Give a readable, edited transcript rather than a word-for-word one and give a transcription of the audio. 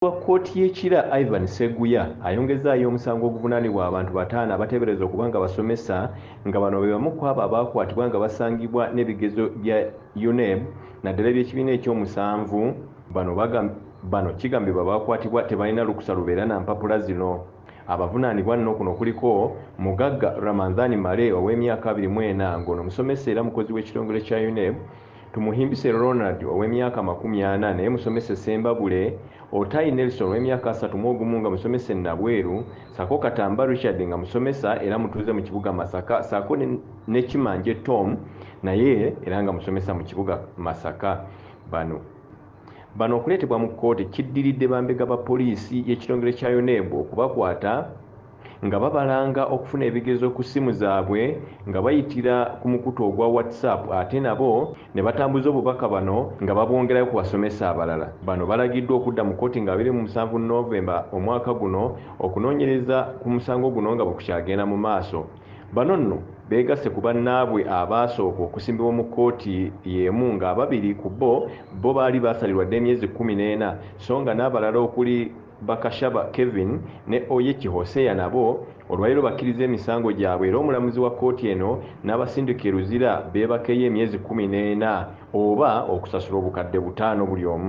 Wa kkooti y'ekira Ivan Sseguya ayongezaayo omusango oguvunaanibwa abantu 5 abateeberezebwa okuba nga basomesa nga bano be bamu ku abo abaakwatibwa nga basangibwa n'ebigezo bya UNEB naddala eby'ekibiina ekyomusanvu. Bano kigambibwa baakwatibwa tebalina lukusa lubeera na mpapula zino. Abavunaanibwa nno kuno kuliko Mugagga Ramadhan Male ow'emyaka 24 ng'ono musomesa era mukozi w'ekitongole kya UNEB, Tumuhimbise Ronald ow'emyaka 40 naye musomesa Sembabule, Otayi Nelson ow'emyaka 31 nga musomesa Nabweru, Sako Katamba Richard nga musomesa era mutuuze mu kibuga Masaka, Sako ne Kimanje Tom naye era nga musomesa mu kibuga Masaka. Bano okuleetebwa mu kkooti kiddiridde bambega ba poliisi y'ekitongole kya UNEB okubakwata nga babalanga okufuna ebigezo ku ssimu zaabwe nga bayitira ku mukutu ogwa WhatsApp, ate nabo ne batambuza obubaka bano nga babwongerayo ku basomesa abalala. Bano balagiddwa okudda mu kkooti nga 27 Novemba omwaka guno okunoonyereza ku musango guno nga bwekukyagenda mu maaso. Bano nno beegasse ku bannaabwe abaasooka okusimbibwa mu kkooti y'emu nga ababiri ku bo baali baasalirwa dda emyezi 14 so nga n'abalala okuli Bakashaba Kevin ne Oyeki Hosea nabo olwaliro bakkiriza emisango gyabwe era omulamuzi wa kkooti eno n'abasindika Luzira beebakeyo emyezi 14 oba okusasula obukadde 5 buli omu.